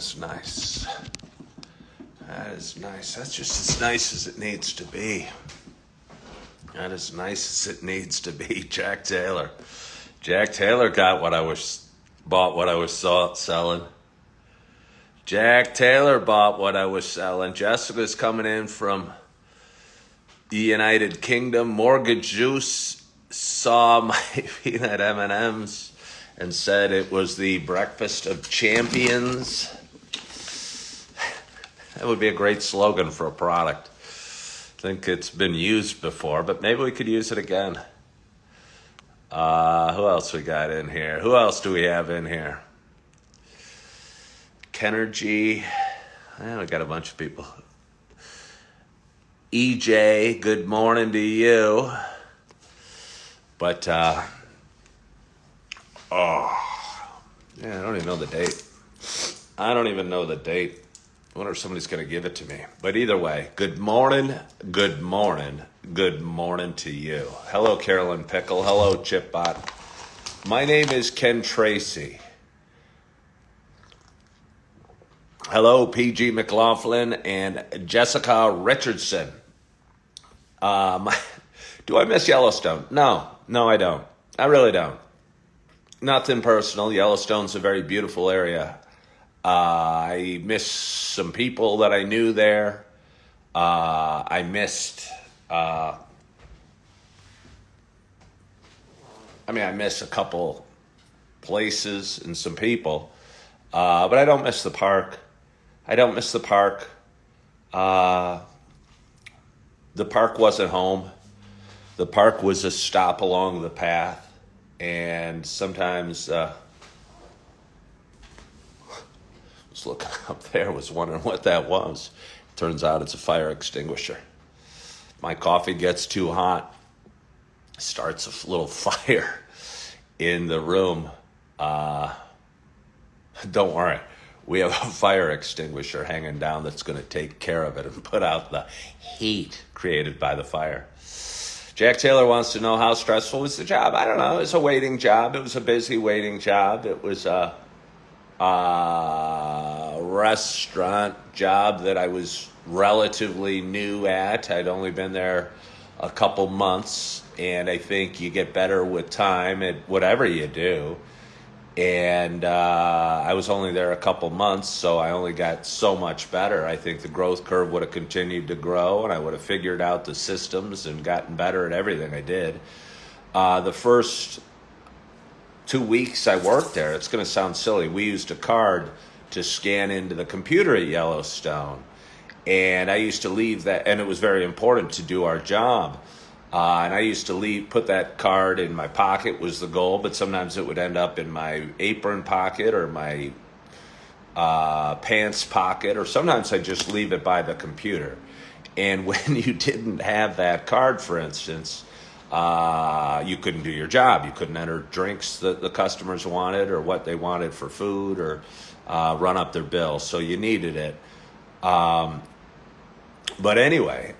is nice. That is nice. That's just as nice as it needs to be. That is nice as it needs to be. Jack Taylor. Jack Taylor bought what I was selling. Jack Taylor bought what I was selling. Jessica's coming in from the United Kingdom. Mortgage Juice saw my peanut M&Ms and said it was the breakfast of champions. That would be a great slogan for a product. I think it's been used before, but maybe we could use it again. Who else we got in here? Who else do we have in here? Kenergy. We got a bunch of people. EJ, good morning to you. But, I don't even know the date. I wonder if somebody's going to give it to me. But either way, good morning to you. Hello, Carolyn Pickle. Hello, Chipbot. My name is Ken Tracy. Hello, PG McLaughlin and Jessica Richardson. Do I miss Yellowstone? No, I don't. I really don't. Nothing personal. Yellowstone's a very beautiful area. I miss some people that I knew there. I miss a couple places and some people. But I don't miss the park. The park wasn't home. The park was a stop along the path. And sometimes, I was looking up there, was wondering what that was. Turns out it's a fire extinguisher. My coffee gets too hot, starts a little fire in the room. Don't worry. We have a fire extinguisher hanging down that's going to take care of it and put out the heat created by the fire. Jack Taylor wants to know how stressful was the job. I don't know. It was a waiting job. It was a busy waiting job. It was a restaurant job that I was relatively new at. I'd only been there a couple months, and I think you get better with time at whatever you do. And I was only there a couple months, so I only got so much better. I think the growth curve would have continued to grow, and I would have figured out the systems and gotten better at everything I did. The first 2 weeks I worked there, it's going to sound silly. We used a card to scan into the computer at Yellowstone, and I used to leave that, and it was very important to do our job. And I used to put that card in my pocket was the goal, but sometimes it would end up in my apron pocket or my pants pocket, or sometimes I just leave it by the computer. And when you didn't have that card, for instance, you couldn't do your job. You couldn't enter drinks that the customers wanted or what they wanted for food or run up their bill. So you needed it. But anyway,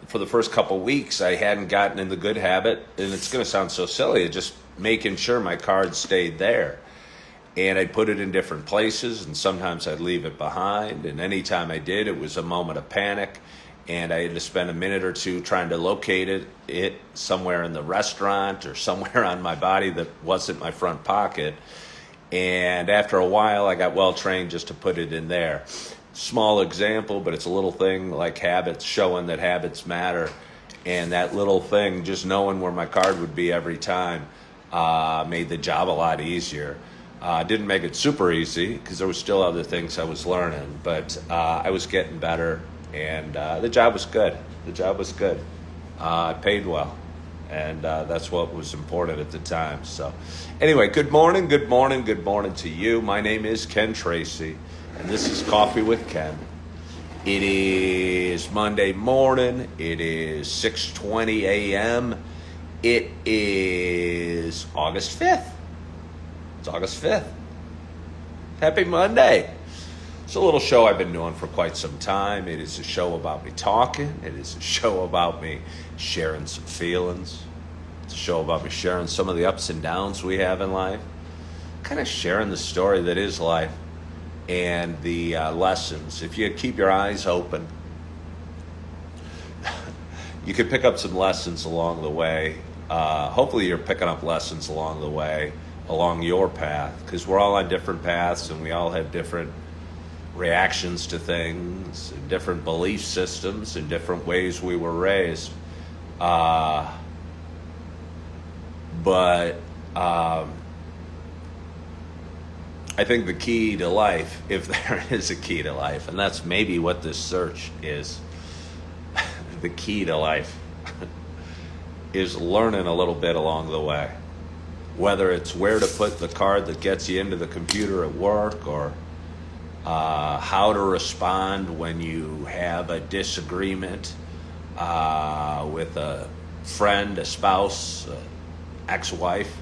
for the first couple weeks, I hadn't gotten in the good habit, and it's going to sound so silly, just making sure my card stayed there. And I'd put it in different places, and sometimes I'd leave it behind. And anytime I did, it was a moment of panic, and I had to spend a minute or two trying to locate it somewhere in the restaurant or somewhere on my body that wasn't my front pocket. And after a while, I got well-trained just to put it in there. Small example, but it's a little thing like habits, showing that habits matter. And that little thing, just knowing where my card would be every time, made the job a lot easier. Didn't make it super easy because there was still other things I was learning, but I was getting better, and the job was good. It paid well, and that's what was important at the time. So anyway, good morning to you. My name is Ken Tracy, and this is Coffee with Ken. It is Monday morning. It is 6:20 a.m. It is August 5th. It's August 5th. Happy Monday. It's a little show I've been doing for quite some time. It is a show about me talking. It is a show about me sharing some feelings. It's a show about me sharing some of the ups and downs we have in life. Kind of sharing the story that is life. and the lessons. If you keep your eyes open, you can pick up some lessons along the way. Hopefully, you're picking up lessons along the way, along your path, because we're all on different paths and we all have different reactions to things, and different belief systems, and different ways we were raised. But I think the key to life, if there is a key to life, and that's maybe what this search is, the key to life is learning a little bit along the way. Whether it's where to put the card that gets you into the computer at work, or how to respond when you have a disagreement with a friend, a spouse, ex-wife,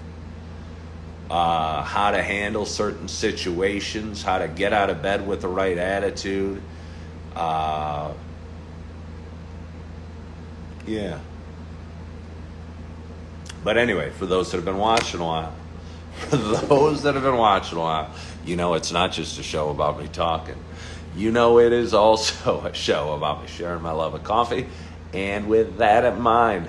how to handle certain situations, how to get out of bed with the right attitude. Yeah. But anyway, for those that have been watching a while, you know it's not just a show about me talking. You know it is also a show about me sharing my love of coffee. And with that in mind,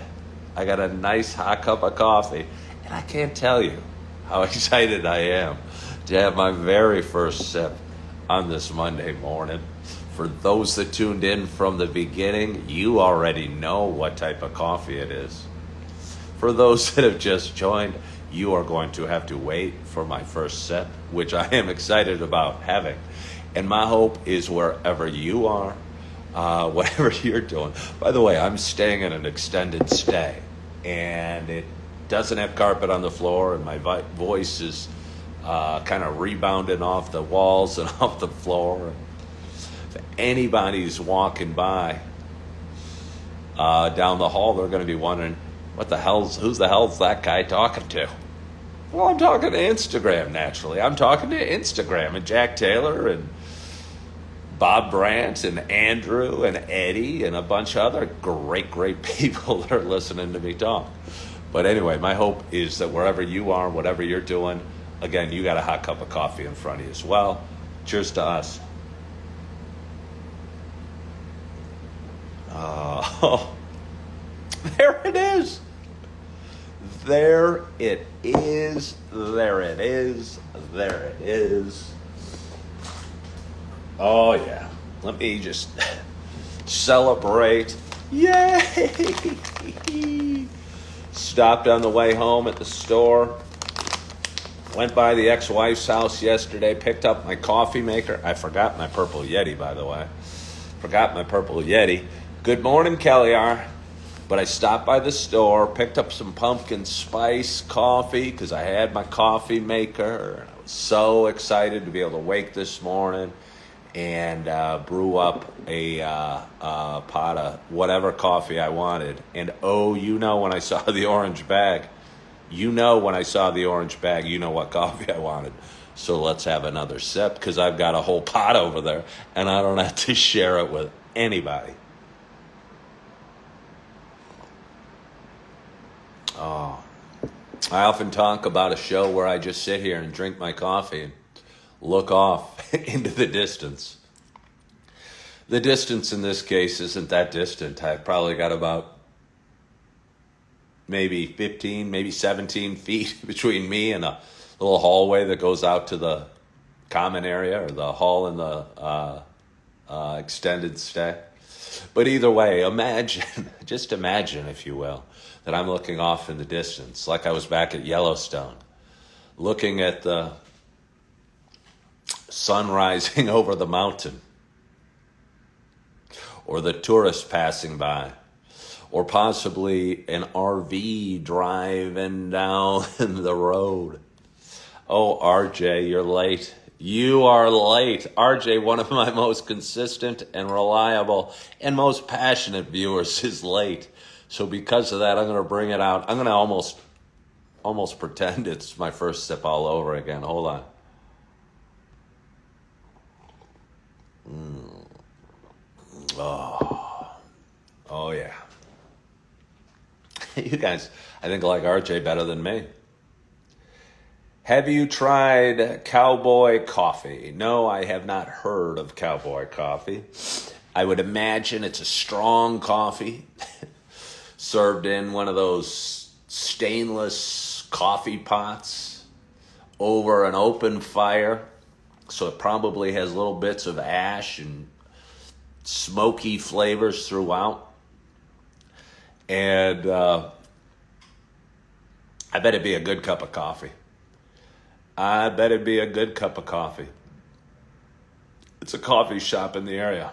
I got a nice hot cup of coffee. And I can't tell you how excited I am to have my very first sip on this Monday morning. For those that tuned in from the beginning, you already know what type of coffee it is. For those that have just joined, you are going to have to wait for my first sip, which I am excited about having. And my hope is wherever you are, whatever you're doing. By the way, I'm staying in an extended stay, and it doesn't have carpet on the floor, and my voice is kind of rebounding off the walls and off the floor. If anybody's walking by down the hall, they're going to be wondering, who's the hell's that guy talking to? Well, I'm talking to Instagram, naturally. I'm talking to Instagram and Jack Taylor and Bob Brandt and Andrew and Eddie and a bunch of other great people that are listening to me talk. But anyway, my hope is that wherever you are, whatever you're doing, again, you got a hot cup of coffee in front of you as well. Cheers to us. There it is. There it is. There it is. There it is. Oh, yeah. Let me just celebrate. Yay! Stopped on the way home at the store. Went by the ex-wife's house yesterday. Picked up my coffee maker. I forgot my purple Yeti, by the way. Forgot my purple Yeti. Good morning, Kelly R. But I stopped by the store, picked up some pumpkin spice coffee because I had my coffee maker. I was so excited to be able to wake this morning and brew up a pot of whatever coffee I wanted. And when I saw the orange bag, you know what coffee I wanted. So let's have another sip because I've got a whole pot over there and I don't have to share it with anybody. Oh, I often talk about a show where I just sit here and drink my coffee and look off into the distance. The distance in this case isn't that distant. I've probably got about maybe 15, maybe 17 feet between me and a little hallway that goes out to the common area or the hall in the extended stay. But either way, just imagine, if you will, that I'm looking off in the distance, like I was back at Yellowstone, looking at the sun rising over the mountain, or the tourists passing by, or possibly an RV driving down the road. Oh, RJ, you're late. You are late. RJ, one of my most consistent and reliable and most passionate viewers, is late. So because of that, I'm going to bring it out. I'm going to almost pretend it's my first sip all over again. Hold on. Oh yeah. You guys, I think, like RJ better than me. Have you tried Cowboy Coffee? No, I have not heard of Cowboy Coffee. I would imagine it's a strong coffee served in one of those stainless coffee pots over an open fire. So it probably has little bits of ash and smoky flavors throughout. And I bet it'd be a good cup of coffee. I bet it'd be a good cup of coffee. It's a coffee shop in the area.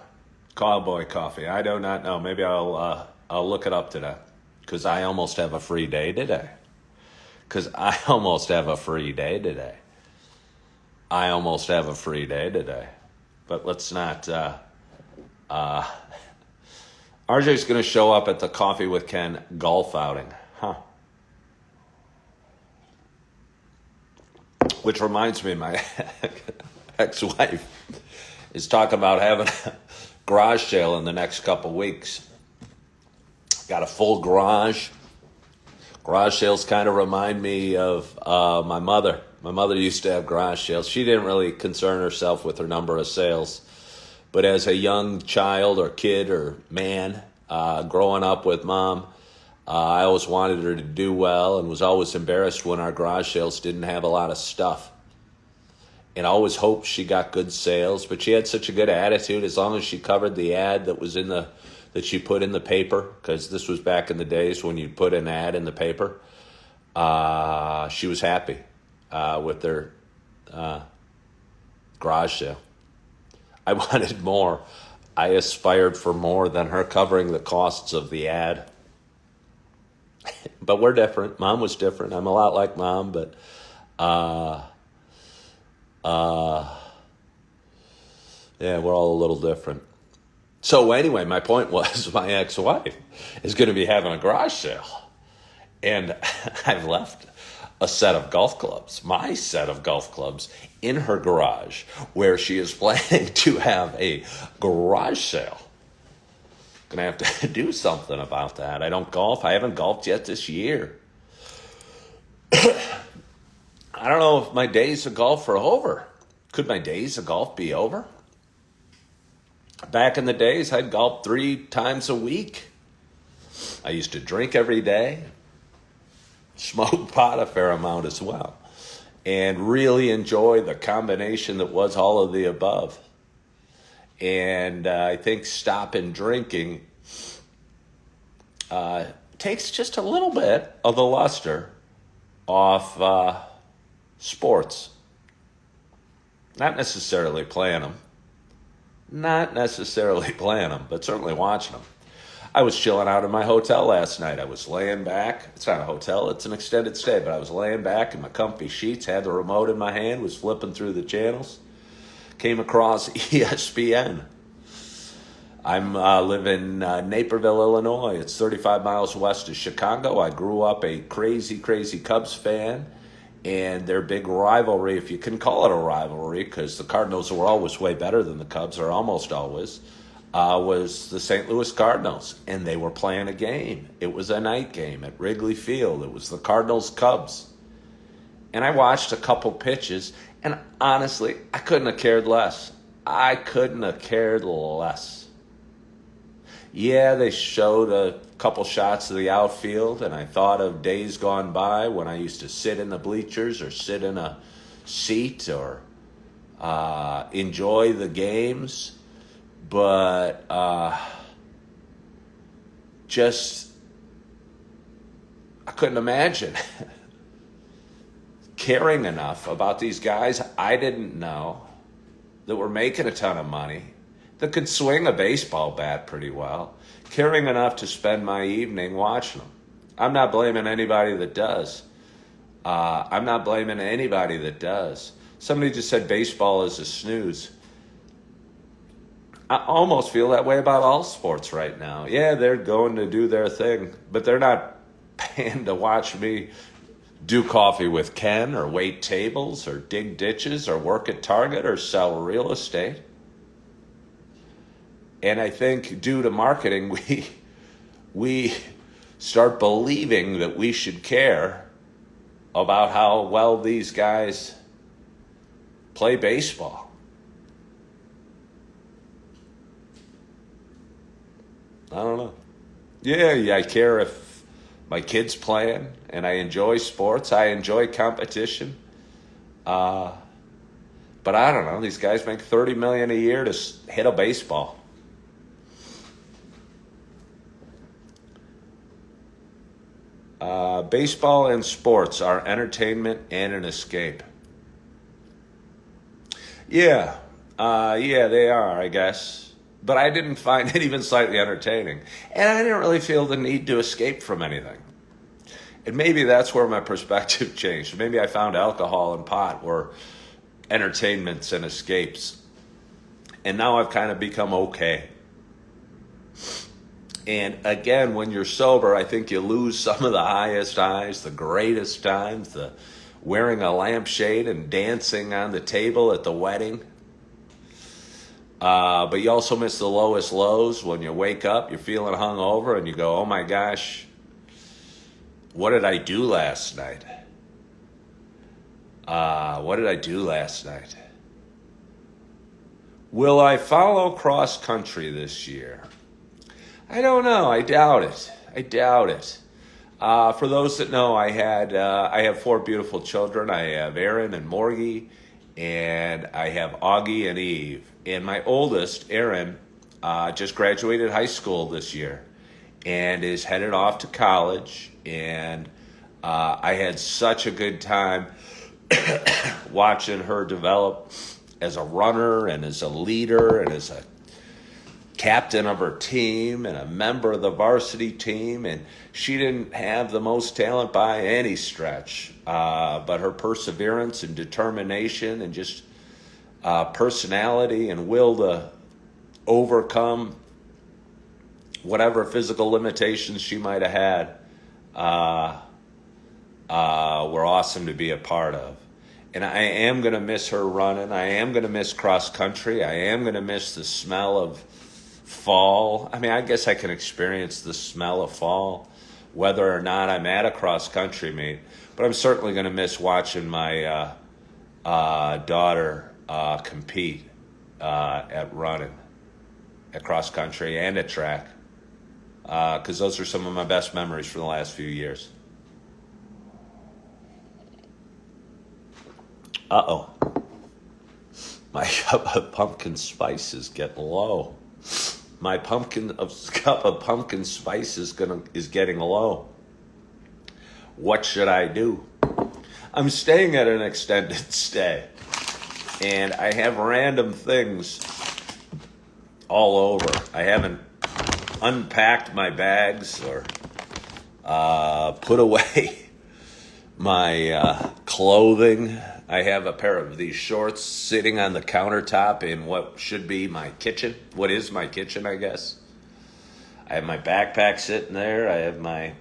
Cowboy Coffee. I do not know. Maybe I'll look it up today. Because I almost have a free day today. But let's not... RJ's going to show up at the Coffee with Ken golf outing. Huh. Which reminds me, my ex-wife is talking about having a garage sale in the next couple weeks. Got a full garage. Garage sales kind of remind me of my mother. My mother used to have garage sales. She didn't really concern herself with her number of sales. But as a young child or kid or man growing up with Mom, I always wanted her to do well and was always embarrassed when our garage sales didn't have a lot of stuff. And I always hoped she got good sales, but she had such a good attitude as long as she covered the ad that was that she put in the paper, because this was back in the days when you put an ad in the paper. She was happy with their garage sale. I wanted more. I aspired for more than her covering the costs of the ad. But we're different. Mom was different. I'm a lot like Mom, but yeah, we're all a little different. So anyway, my point was my ex-wife is going to be having a garage sale. And I've left a set of golf clubs, my set of golf clubs, in her garage where she is planning to have a garage sale. Gonna have to do something about that. I don't golf. I haven't golfed yet this year. I don't know if my days of golf are over. Could my days of golf be over? Back in the days, I'd golf 3 times a week. I used to drink every day, smoke pot a fair amount as well, and really enjoy the combination that was all of the above. And I think stopping drinking takes just a little bit of the luster off sports. Not necessarily playing them, but certainly watching them. I was chilling out in my hotel last night. I was laying back. It's not a hotel, it's an extended stay, but I was laying back in my comfy sheets, had the remote in my hand, was flipping through the channels. Came across ESPN. I'm live in Naperville, Illinois. It's 35 miles west of Chicago. I grew up a crazy Cubs fan, and their big rivalry, if you can call it a rivalry, because the Cardinals were always way better than the Cubs, or almost always, was the St. Louis Cardinals, and they were playing a game. It was a night game at Wrigley Field. It was the Cardinals-Cubs. And I watched a couple pitches, and honestly, I couldn't have cared less. Yeah, they showed a couple shots of the outfield, and I thought of days gone by when I used to sit in the bleachers or sit in a seat or enjoy the games. But just, I couldn't imagine caring enough about these guys I didn't know that were making a ton of money, that could swing a baseball bat pretty well, caring enough to spend my evening watching them. I'm not blaming anybody that does. Somebody just said baseball is a snooze. I almost feel that way about all sports right now. Yeah, they're going to do their thing, but they're not paying to watch me do Coffee with Ken or wait tables or dig ditches or work at Target or sell real estate. And I think due to marketing, we start believing that we should care about how well these guys play baseball. I don't know. Yeah, I care if my kid's playing, and I enjoy sports. I enjoy competition. But I don't know. These guys make $30 million a year to hit a baseball. Baseball and sports are entertainment and an escape. Yeah, they are, I guess. But I didn't find it even slightly entertaining. And I didn't really feel the need to escape from anything. And maybe that's where my perspective changed. Maybe I found alcohol and pot were entertainments and escapes. And now I've kind of become okay. And again, when you're sober, I think you lose some of the highest highs, the greatest times, the wearing a lampshade and dancing on the table at the wedding. But you also miss the lowest lows when you wake up, you're feeling hungover, and you go, oh my gosh, what did I do last night? What did I do last night? Will I follow cross country this year? I don't know. I doubt it. For those that know, I have 4 beautiful children. I have Aaron and Morgie, and I have Augie and Eve. And my oldest, Aaron, just graduated high school this year and is headed off to college. And I had such a good time watching her develop as a runner and as a leader and as a captain of her team and a member of the varsity team. And she didn't have the most talent by any stretch, but her perseverance and determination and just personality and will to overcome whatever physical limitations she might have had were awesome to be a part of. And I am going to miss her running. I am going to miss cross country. I am going to miss the smell of fall. I mean, I guess I can experience the smell of fall whether or not I'm at a cross country meet. But I'm certainly going to miss watching my daughter compete at running, at cross country and at track, because those are some of my best memories from the last few years. Uh-oh. My cup of pumpkin spice is getting low. My cup of pumpkin spice is getting low. What should I do? I'm staying at an extended stay, and I have random things all over. I haven't unpacked my bags or put away my clothing. I have a pair of these shorts sitting on the countertop in what should be my kitchen. What is my kitchen, I guess. I have my backpack sitting there. I have my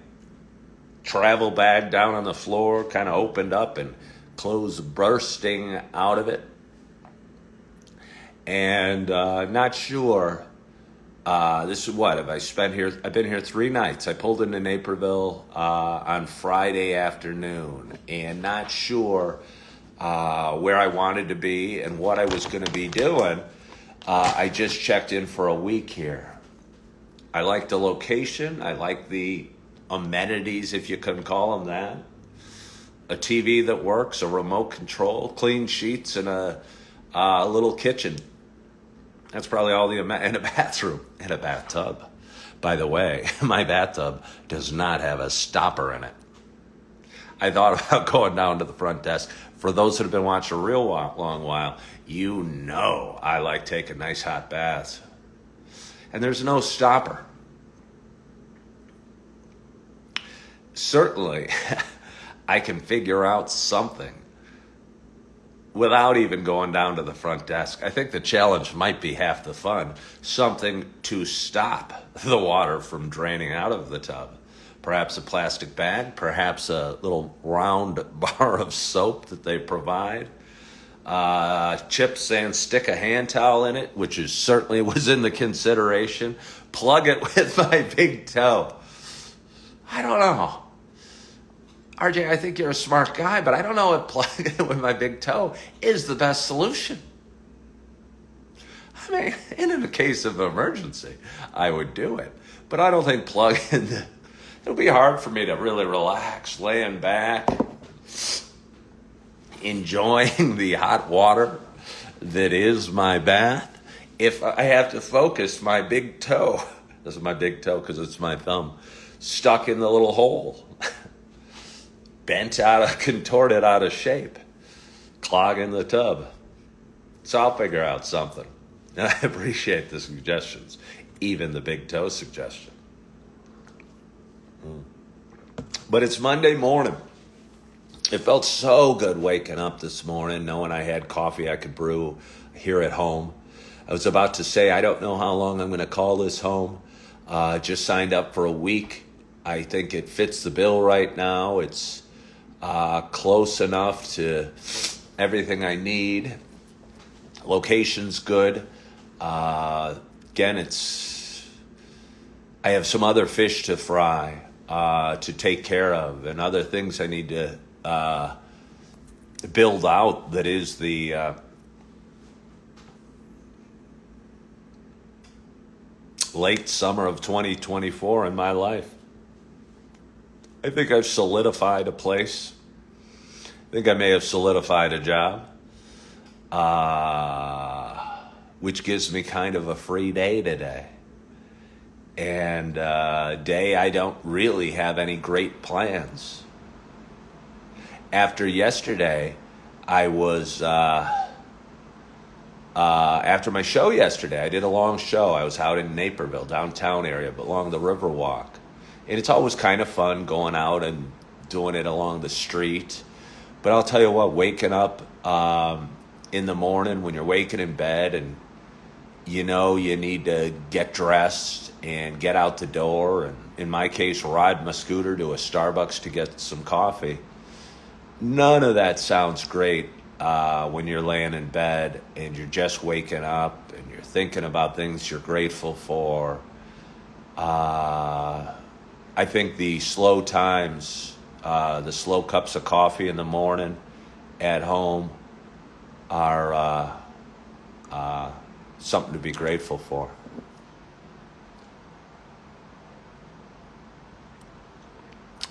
travel bag down on the floor, kind of opened up and clothes bursting out of it. And not sure. This is what have I spent here? I've been here 3 nights. I pulled into Naperville on Friday afternoon, and not sure where I wanted to be and what I was going to be doing. I just checked in for a week here. I like the location. I like the amenities, if you can call them that. A TV that works, a remote control, clean sheets, and a little kitchen. That's probably all and a bathroom and a bathtub. By the way, my bathtub does not have a stopper in it. I thought about going down to the front desk. For those that have been watching a real long while, you know I like taking nice hot baths. And there's no stopper. Certainly, I can figure out something without even going down to the front desk. I think the challenge might be half the fun. Something to stop the water from draining out of the tub. Perhaps a plastic bag, perhaps a little round bar of soap that they provide. Chips and stick a hand towel in it, which is certainly was in the consideration. Plug it with my big toe. I don't know. RJ, I think you're a smart guy, but I don't know if plugging it with my big toe is the best solution. I mean, in a case of emergency, I would do it. But I don't think plugging, it'll be hard for me to really relax, laying back, enjoying the hot water that is my bath. If I have to focus my big toe, this is my big toe because it's my thumb, stuck in the little hole, bent out of, contorted out of shape, clogging the tub. So I'll figure out something. And I appreciate the suggestions, even the big toe suggestion. But it's Monday morning. It felt so good waking up this morning, knowing I had coffee I could brew here at home. I was about to say, I don't know how long I'm going to call this home. Just signed up for a week. I think it fits the bill right now. It's close enough to everything I need. Location's good. Again, I have some other fish to fry, to take care of, and other things I need to build out. That is the late summer of 2024 in my life. I think I've solidified a place. I think I may have solidified a job, which gives me kind of a free day today. And day I don't really have any great plans. After yesterday, I was, after my show yesterday, I did a long show. I was out in Naperville, downtown area, but along the Riverwalk. And it's always kind of fun going out and doing it along the street. But I'll tell you what, waking up in the morning when you're waking in bed and you know you need to get dressed and get out the door, and in my case, ride my scooter to a Starbucks to get some coffee. None of that sounds great when you're laying in bed and you're just waking up and you're thinking about things you're grateful for. I think the slow times, the slow cups of coffee in the morning at home are something to be grateful for.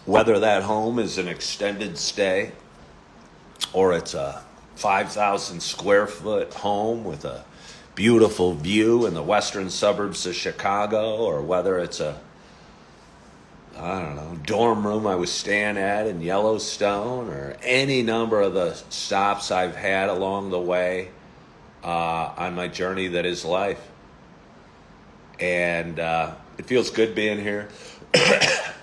Whether that home is an extended stay or it's a 5,000 square foot home with a beautiful view in the western suburbs of Chicago, or whether it's a, I don't know, dorm room I was staying at in Yellowstone, or any number of the stops I've had along the way on my journey that is life. And it feels good being here. It's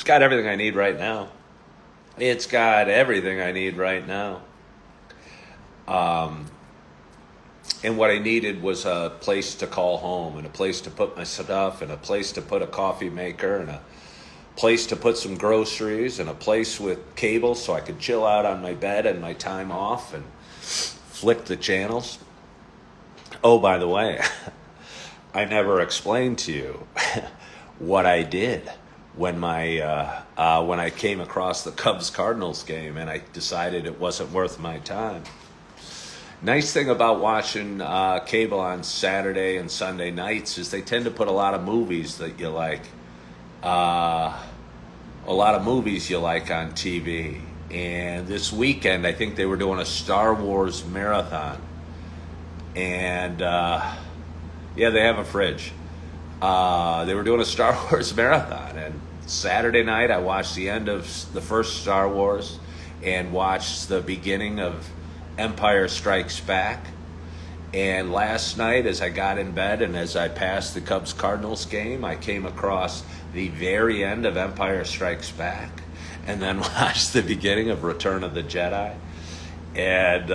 got everything I need right now. It's got everything I need right now. And what I needed was a place to call home, and a place to put my stuff, and a place to put a coffee maker, and a place to put some groceries, and a place with cable so I could chill out on my bed and my time off and flick the channels. Oh, by the way, I never explained to you what I did when I came across the Cubs-Cardinals game and I decided it wasn't worth my time. Nice thing about watching cable on Saturday and Sunday nights is they tend to put a lot of movies that you like. A lot of movies you like on TV. And this weekend, I think they were doing a Star Wars marathon. And, yeah, they have a fridge. They were doing a Star Wars marathon. And Saturday night, I watched the end of the first Star Wars and watched the beginning of Empire Strikes Back. And last night, as I got in bed and as I passed the Cubs-Cardinals game, I came across the very end of Empire Strikes Back and then watched the beginning of Return of the Jedi. And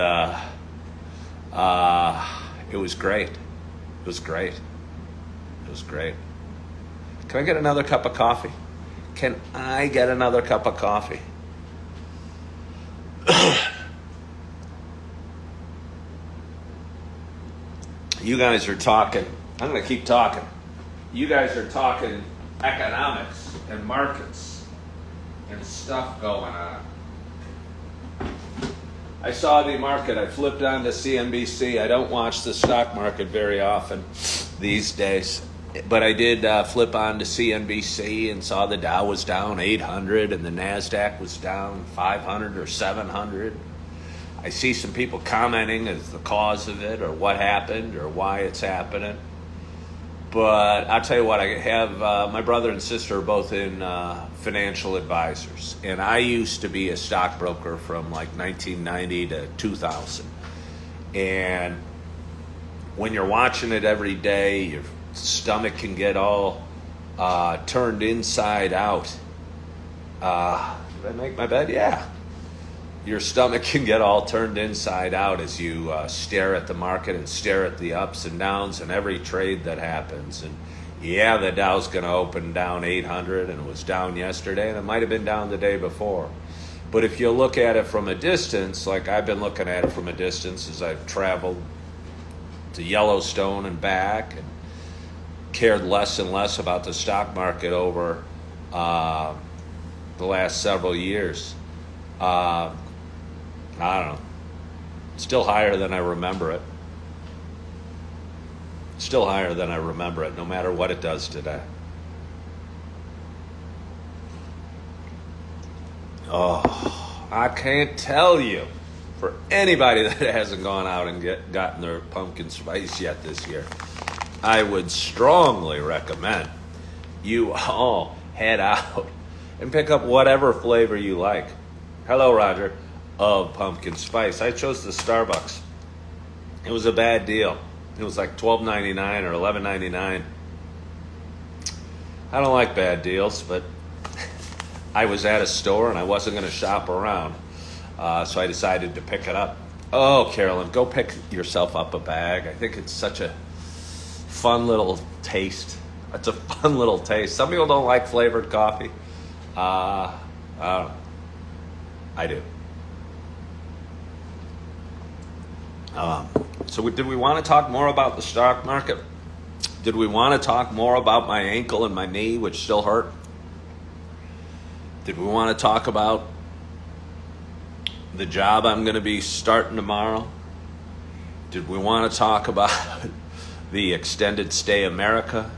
it was great. It was great. It was great. Can I get another cup of coffee? Can I get another cup of coffee? You guys are talking. I'm going to keep talking. You guys are talking economics and markets. and stuff going on. I saw the market. I flipped on to CNBC. I don't watch the stock market very often these days, but I did flip on to CNBC and saw the Dow was down 800 and the NASDAQ was down 500 or 700. I see some people commenting as the cause of it or what happened or why it's happening. But I'll tell you what, I have my brother and sister are both in financial advisors. And I used to be a stockbroker from like 1990 to 2000. And when you're watching it every day, your stomach can get all turned inside out. Did I make my bed? Yeah. Your stomach can get all turned inside out as you stare at the market and stare at the ups and downs and every trade that happens. And yeah, the Dow's going to open down 800 and it was down yesterday and it might have been down the day before. But if you look at it from a distance, like I've been looking at it from a distance as I've traveled to Yellowstone and back and cared less and less about the stock market over the last several years. I don't know. Still higher than I remember it. Still higher than I remember it, no matter what it does today. Oh, I can't tell you, for anybody that hasn't gone out and gotten their pumpkin spice yet this year, I would strongly recommend you all head out and pick up whatever flavor you like. Hello, Roger. Of pumpkin spice. I chose the Starbucks. It was a bad deal. It was like $12.99 or $11.99. I don't like bad deals, but I was at a store and I wasn't going to shop around. So I decided to pick it up. Oh, Carolyn, go pick yourself up a bag. I think it's such a fun little taste. It's a fun little taste. Some people don't like flavored coffee. I don't know. I do. So did we want to talk more about the stock market? Did we want to talk more about my ankle and my knee, which still hurt? Did we want to talk about the job I'm going to be starting tomorrow? Did we want to talk about the extended stay America,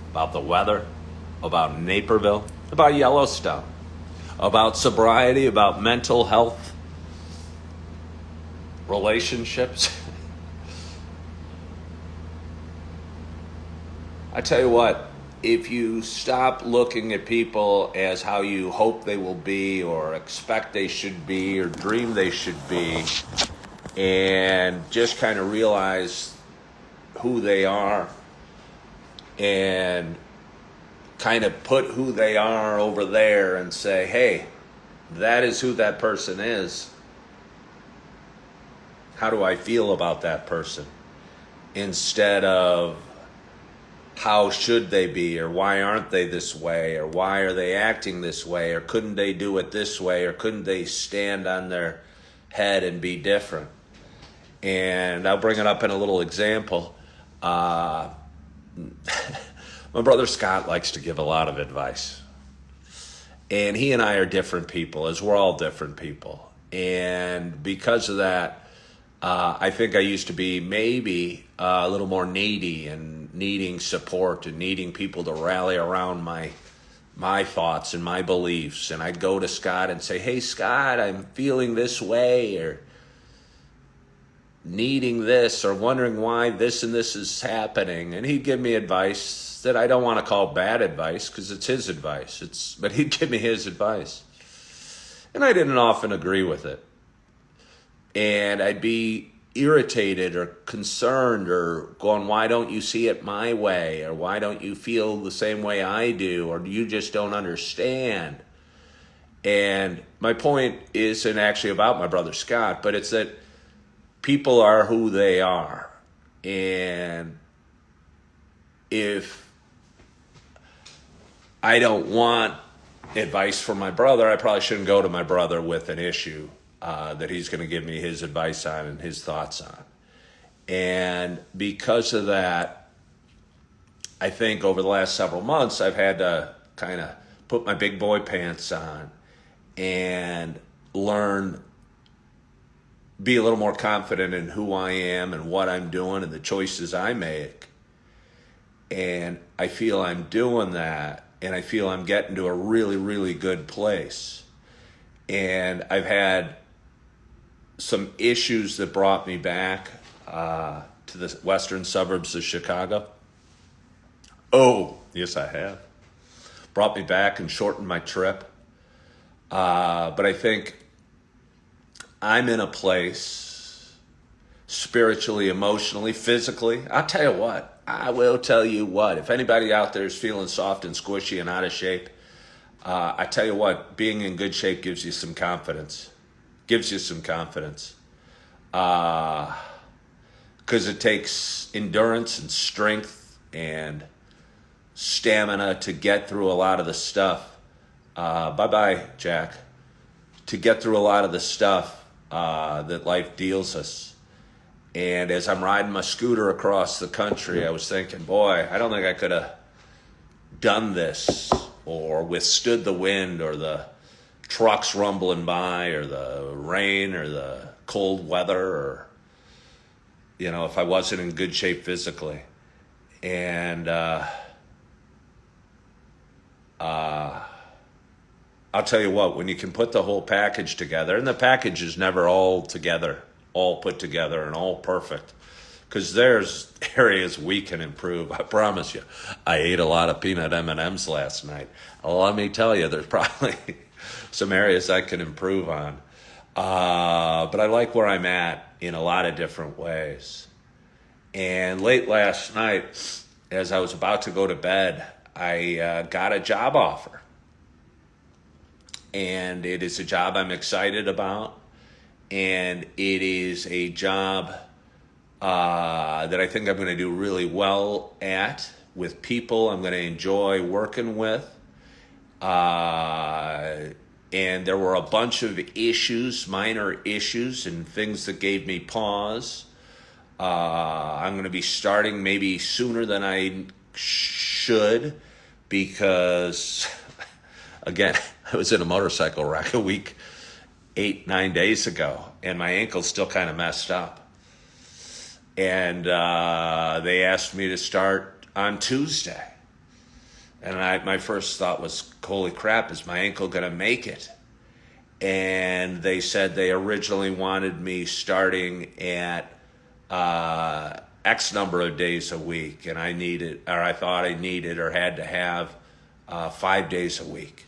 about the weather, about Naperville, about Yellowstone, about sobriety, about mental health? Relationships. I tell you what, if you stop looking at people as how you hope they will be or expect they should be or dream they should be and just kind of realize who they are and kind of put who they are over there and say, hey, that is who that person is. How do I feel about that person? Instead of how should they be, or why aren't they this way, or why are they acting this way, or couldn't they do it this way, or couldn't they stand on their head and be different? And I'll bring it up in a little example. My brother Scott likes to give a lot of advice. And he and I are different people, as we're all different people. And because of that, I think I used to be maybe a little more needy and needing support and needing people to rally around my thoughts and my beliefs. And I'd go to Scott and say, hey, Scott, I'm feeling this way or needing this or wondering why this and this is happening. And he'd give me advice that I don't want to call bad advice because it's his advice. But he'd give me his advice. And I didn't often agree with it. And I'd be irritated or concerned or going, why don't you see it my way? Or why don't you feel the same way I do? Or you just don't understand? And my point isn't actually about my brother Scott, but it's that people are who they are. And if I don't want advice from my brother, I probably shouldn't go to my brother with an issue that he's going to give me his advice on and his thoughts on. And because of that, I think over the last several months, I've had to kind of put my big boy pants on and learn, be a little more confident in who I am and what I'm doing and the choices I make. And I feel I'm doing that, and I feel I'm getting to a really, really good place. And I've had some issues that brought me back to the western suburbs of Chicago. Oh, yes, I have. Brought me back and shortened my trip. But I think I'm in a place spiritually, emotionally, physically. I will tell you what, if anybody out there is feeling soft and squishy and out of shape, I tell you what, being in good shape gives you some confidence. Because it takes endurance and strength and stamina to get through a lot of the stuff. Bye-bye, Jack. To get through a lot of the stuff that life deals us. And as I'm riding my scooter across the country, I was thinking, boy, I don't think I could have done this or withstood the wind or the trucks rumbling by or the rain or the cold weather, or, if I wasn't in good shape physically. And I'll tell you what, when you can put the whole package together, and the package is never all together, all put together and all perfect, because there's areas we can improve. I promise you. I ate a lot of peanut M&Ms last night. Let me tell you, there's probably some areas I can improve on. But I like where I'm at in a lot of different ways. And late last night, as I was about to go to bed, I got a job offer. And it is a job I'm excited about. And it is a job that I think I'm going to do really well at, with people I'm going to enjoy working with. And there were a bunch of issues, minor issues, and things that gave me pause. I'm going to be starting maybe sooner than I should, because, again, I was in a motorcycle wreck a week, 8-9 days ago, and my ankle's still kind of messed up. And they asked me to start on Tuesday. And my first thought was, holy crap, is my ankle going to make it? And they said they originally wanted me starting at X number of days a week. And I thought I needed or had to have 5 days a week.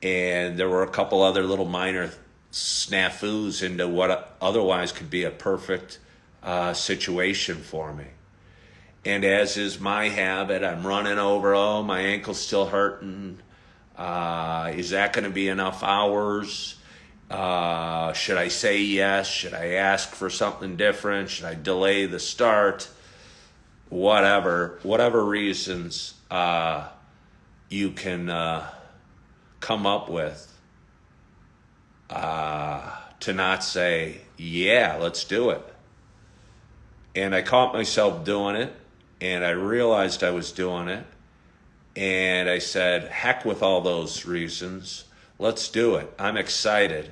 And there were a couple other little minor snafus into what otherwise could be a perfect situation for me. And as is my habit, I'm running over, my ankle's still hurting. Is that going to be enough hours? Should I say yes? Should I ask for something different? Should I delay the start? Whatever reasons you can come up with to not say, yeah, let's do it. And I caught myself doing it, and I realized I was doing it, and I said, heck with all those reasons. Let's do it. I'm excited.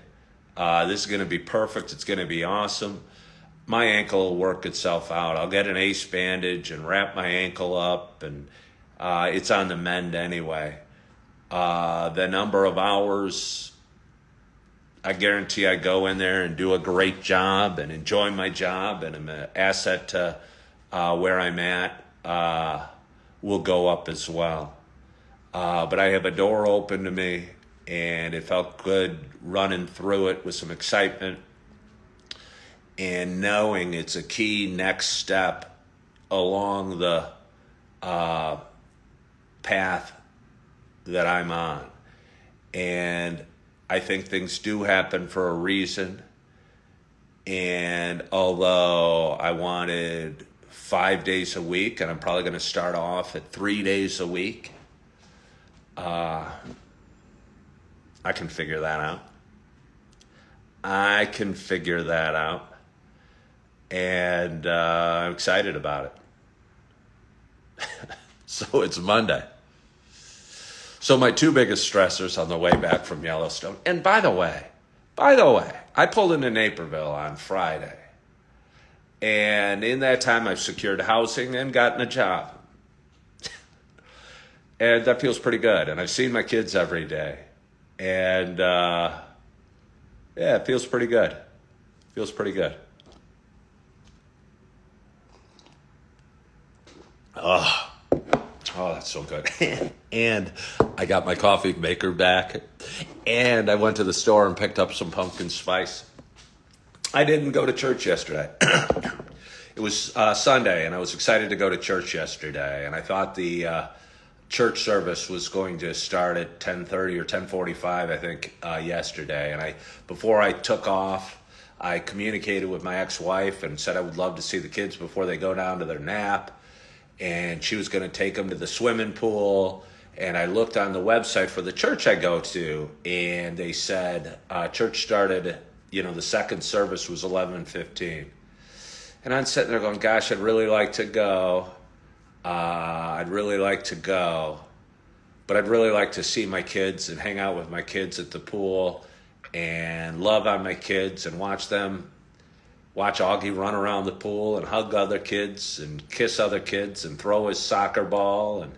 This is going to be perfect. It's going to be awesome. My ankle will work itself out. I'll get an ACE bandage and wrap my ankle up, and it's on the mend anyway. The number of hours, I guarantee I go in there and do a great job and enjoy my job, and I'm an asset to where I'm at, will go up as well. But I have a door open to me, and it felt good running through it with some excitement and knowing it's a key next step along the path that I'm on. And I think things do happen for a reason. And although I wanted 5 days a week, and I'm probably going to start off at 3 days a week, I can figure that out. And I'm excited about it. So it's Monday. So my two biggest stressors on the way back from Yellowstone. And by the way, I pulled into Naperville on Friday. And in that time, I've secured housing and gotten a job. And that feels pretty good. And I've seen my kids every day. And yeah, it feels pretty good. Feels pretty good. Oh, that's so good. And I got my coffee maker back. And I went to the store and picked up some pumpkin spice. I didn't go to church yesterday. It was Sunday, and I was excited to go to church yesterday. And I thought the church service was going to start at 10:30 or 10:45, I think, yesterday. And before I took off, I communicated with my ex-wife and said I would love to see the kids before they go down to their nap. And she was going to take them to the swimming pool. And I looked on the website for the church I go to, and they said church started, the second service was 11:15. And I'm sitting there going, gosh, I'd really like to go. But I'd really like to see my kids and hang out with my kids at the pool and love on my kids and watch Augie run around the pool and hug other kids and kiss other kids and throw his soccer ball and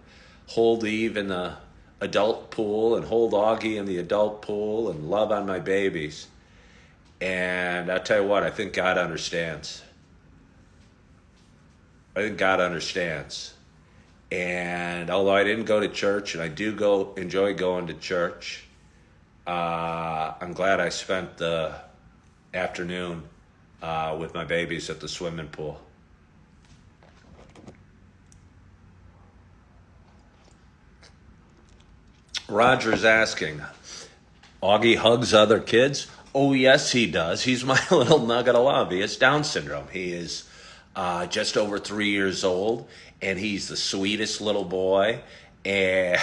hold Eve in the adult pool and hold Augie in the adult pool and love on my babies. And I'll tell you what, I think God understands. And although I didn't go to church, and I do enjoy going to church, I'm glad I spent the afternoon with my babies at the swimming pool. Roger's asking, Augie hugs other kids? Oh, yes, he does. He's my little nugget of love. He has Down syndrome. He is just over 3 years old, and he's the sweetest little boy. And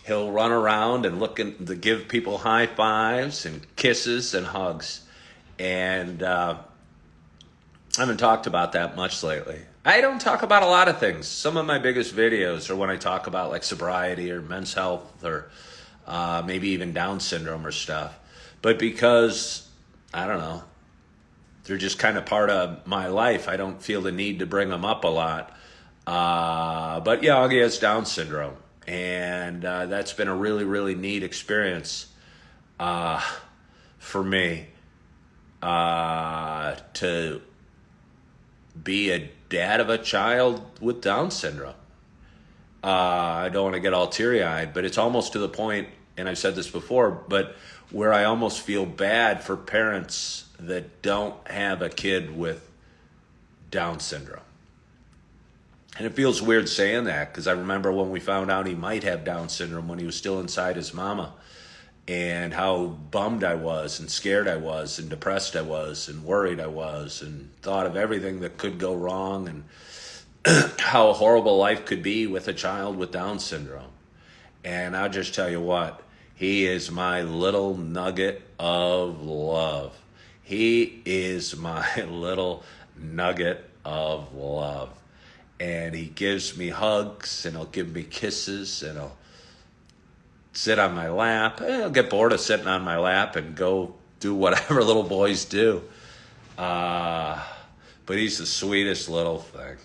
he'll run around and to give people high fives and kisses and hugs. And I haven't talked about that much lately. I don't talk about a lot of things. Some of my biggest videos are when I talk about like sobriety or men's health or maybe even Down syndrome or stuff. But because, I don't know, they're just kind of part of my life, I don't feel the need to bring them up a lot. But yeah, Augie has Down syndrome. And that's been a really, really neat experience for me to be a dad of a child with Down syndrome. I don't want to get all teary-eyed, but it's almost to the point, and I've said this before, but where I almost feel bad for parents that don't have a kid with Down syndrome. And it feels weird saying that because I remember when we found out he might have Down syndrome when he was still inside his mama, and how bummed I was and scared I was and depressed I was and worried I was and thought of everything that could go wrong and how horrible life could be with a child with Down syndrome. And I'll just tell you what, he is my little nugget of love. He is my little nugget of love. And he gives me hugs, and he'll give me kisses, and he'll sit on my lap. He'll get bored of sitting on my lap and go do whatever little boys do. But he's the sweetest little thing.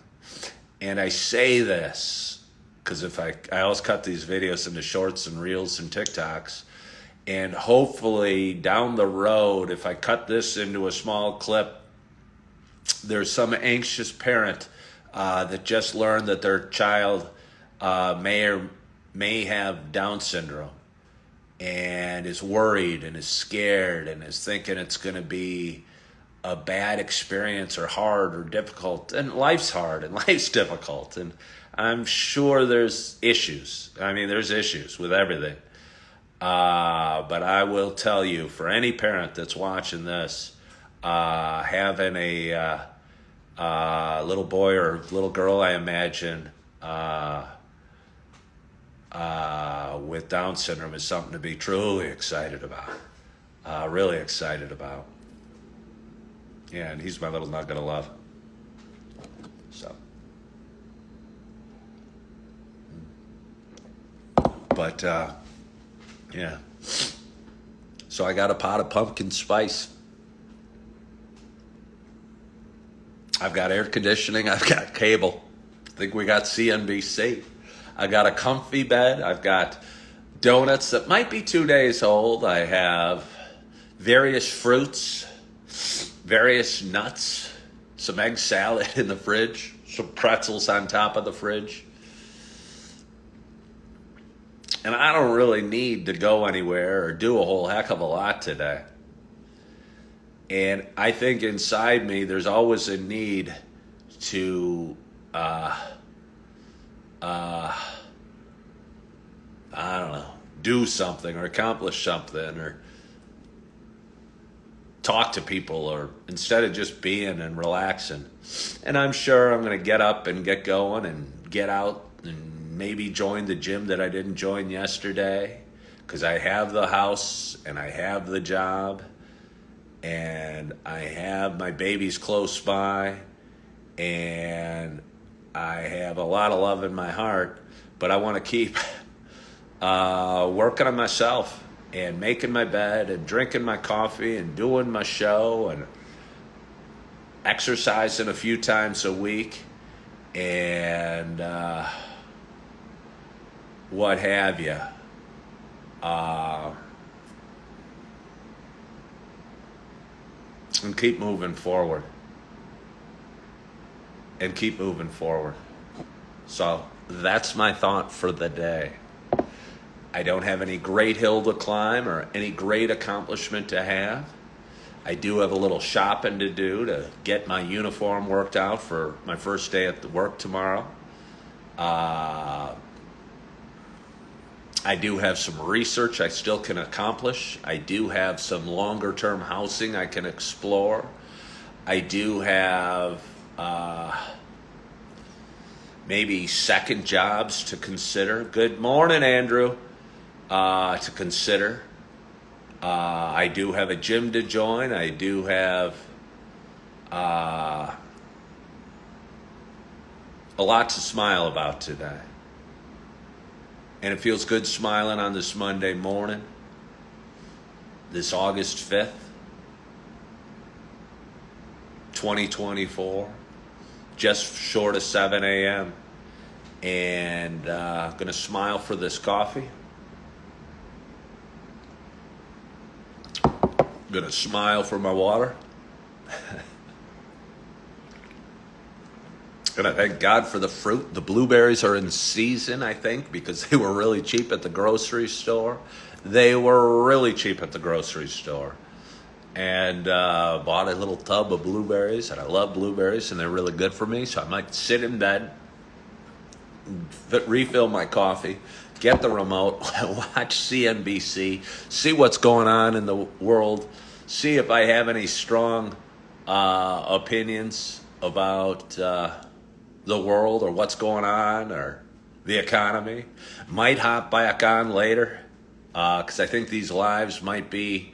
And I say this because I always cut these videos into shorts and reels and TikToks. And hopefully down the road, if I cut this into a small clip, there's some anxious parent that just learned that their child may have Down syndrome and is worried and is scared and is thinking it's going to be a bad experience or hard or difficult. And life's hard and life's difficult. And I'm sure there's issues. I mean, there's issues with everything. But I will tell you, for any parent that's watching this, having a little boy or little girl, I imagine, with Down syndrome is something to be truly excited about. Really excited about. Yeah, and he's my little nugget of love. So. But yeah. So I got a pot of pumpkin spice. I've got air conditioning. I've got cable. I think we got CNBC. I got a comfy bed. I've got donuts that might be 2 days old. I have various fruits, various nuts, some egg salad in the fridge, some pretzels on top of the fridge. And I don't really need to go anywhere or do a whole heck of a lot today. And I think inside me, there's always a need to, I don't know, do something or accomplish something or talk to people, or instead of just being and relaxing. And I'm sure I'm going to get up and get going and get out and maybe join the gym that I didn't join yesterday, because I have the house and I have the job and I have my babies close by and I have a lot of love in my heart, but I want to keep working on myself and making my bed and drinking my coffee and doing my show and exercising a few times a week and what have you. And keep moving forward. And keep moving forward. So that's my thought for the day. I don't have any great hill to climb or any great accomplishment to have. I do have a little shopping to do to get my uniform worked out for my first day at the work tomorrow. I do have some research I still can accomplish. I do have some longer term housing I can explore. I do have maybe second jobs to consider. Good morning, Andrew. To consider. I do have a gym to join. I do have a lot to smile about today. And it feels good smiling on this Monday morning, this August 5th, 2024, just short of 7 a.m. And going to smile for this coffee. Going to smile for my water. And I thank God for the fruit. The blueberries are in season, I think, because they were really cheap at the grocery store. They were really cheap at the grocery store. And bought a little tub of blueberries, and I love blueberries, and they're really good for me. So I might sit in bed, refill my coffee, get the remote, watch CNBC, see what's going on in the world, see if I have any strong opinions about the world or what's going on or the economy. Might hop back on later because I think these lives might be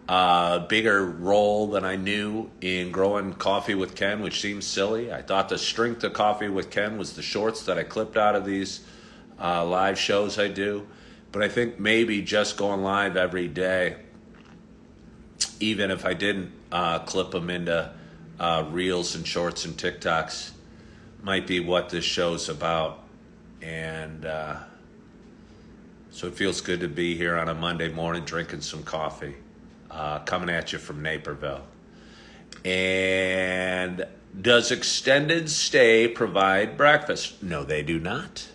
a bigger role than I knew in growing Coffee with Ken, which seems silly. I thought the strength of Coffee with Ken was the shorts that I clipped out of these live shows I do. But I think maybe just going live every day, even if I didn't clip them into reels and shorts and TikToks, might be what this show's about. And so it feels good to be here on a Monday morning drinking some coffee, coming at you from Naperville. And does extended stay provide breakfast? No, they do not.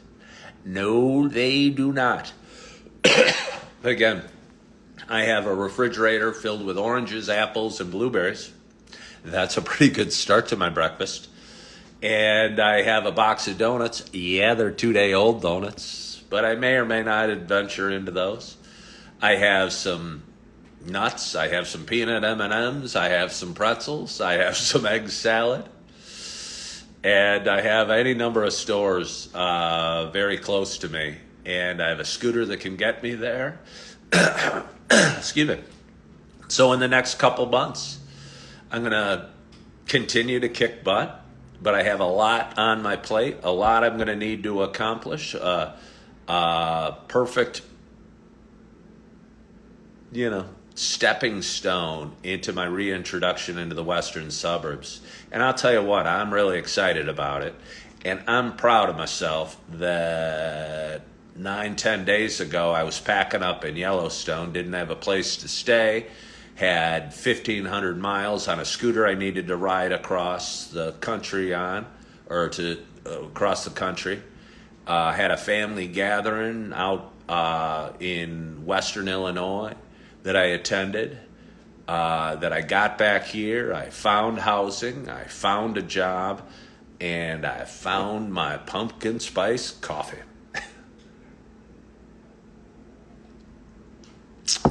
No, they do not. Again, I have a refrigerator filled with oranges, apples, and blueberries. That's a pretty good start to my breakfast. And I have a box of donuts. Yeah, they're 2-day-old donuts, but I may or may not adventure into those. I have some nuts. I have some peanut M&Ms. I have some pretzels. I have some egg salad. And I have any number of stores very close to me. And I have a scooter that can get me there. Excuse me. So in the next couple months, I'm going to continue to kick butt. But I have a lot on my plate, a lot I'm going to need to accomplish, a perfect, stepping stone into my reintroduction into the western suburbs. And I'll tell you what, I'm really excited about it. And I'm proud of myself that 9, 10 days ago, I was packing up in Yellowstone, didn't have a place to stay, had 1,500 miles on a scooter I needed to ride across the country on, or to across the country. Had a family gathering out in western Illinois that I attended, that I got back here. I found housing, I found a job, and I found my pumpkin spice coffee.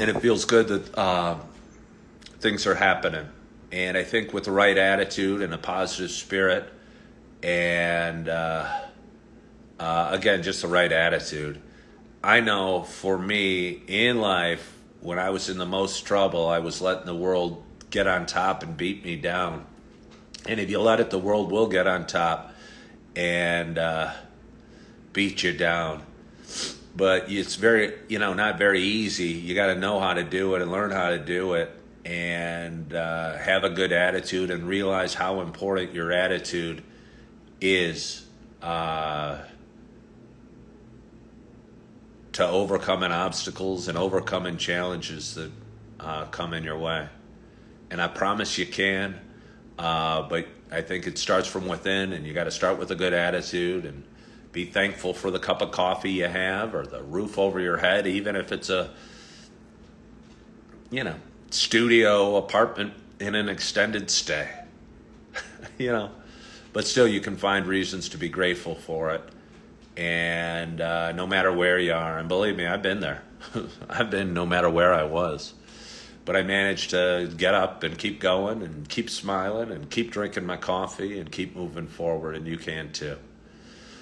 And it feels good that things are happening. And I think with the right attitude and a positive spirit, and again, just the right attitude. I know for me in life, when I was in the most trouble, I was letting the world get on top and beat me down. And if you let it, the world will get on top and beat you down. But it's very, not very easy. You got to know how to do it and learn how to do it, and have a good attitude and realize how important your attitude is to overcoming obstacles and overcoming challenges that come in your way. And I promise you can, but I think it starts from within, and you got to start with a good attitude and be thankful for the cup of coffee you have or the roof over your head, even if it's a, studio apartment in an extended stay. But still you can find reasons to be grateful for it. And no matter where you are, and believe me, I've been there. I've been no matter where I was. But I managed to get up and keep going and keep smiling and keep drinking my coffee and keep moving forward, and you can too.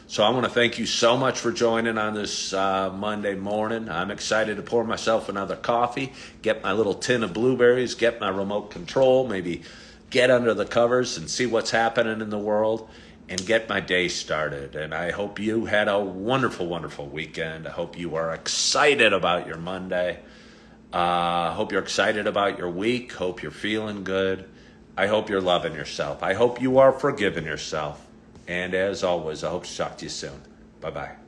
So I want to thank you so much for joining on this Monday morning. I'm excited to pour myself another coffee, get my little tin of blueberries, get my remote control, maybe get under the covers and see what's happening in the world, and get my day started. And I hope you had a wonderful, wonderful weekend. I hope you are excited about your Monday. Hope you're excited about your week. Hope you're feeling good. I hope you're loving yourself. I hope you are forgiving yourself. And as always, I hope to talk to you soon. Bye-bye.